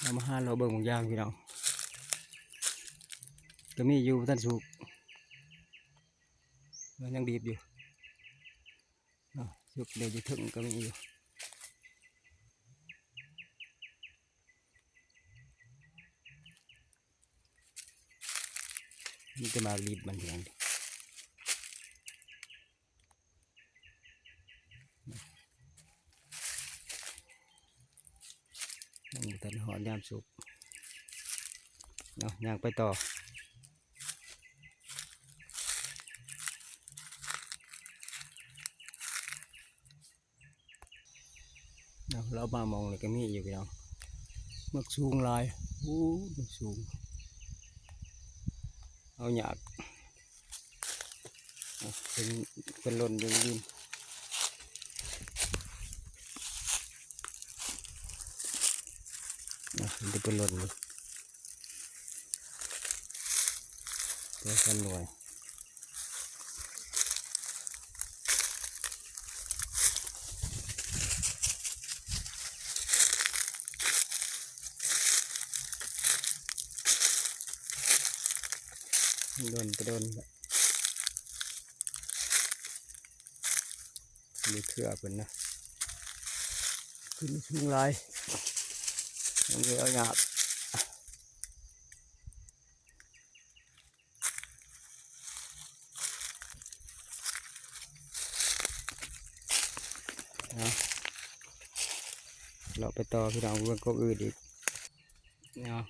เอามา5 โลเบิ่งบางอย่างพี่น้องก็มีอยู่ท่านสุกมันยังดีบอยู่สุกเดี๋ยวจะถึงก็มีอยู่นี่จะมาดีบมันอย่างนี้ยังตันหอนยามสุกเนาะย่างไปต่อเรามามองเลยก็มีอยู่พี่น้องมักสูงลายมักสูงเอาหยาดเป็นหล่นอยู่ดินมันจะเป็นหล่นเลยตัวสันหน่วยโดนไปโดนมีเถื่อเป็นนะขึ้นสูงลายมันจะเอาหยาบเราไปต่อพี่น้องเบื้องก็อื่นอีก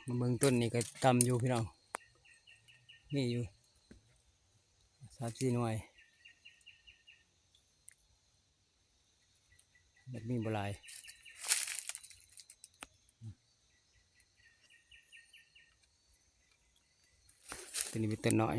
มาเบื้องต้นนี่ก็ตำอยู่พี่น้องนี่อยู่3-4 หน่วยแบบมีบลายตัวนี้เป็นต้นน้อย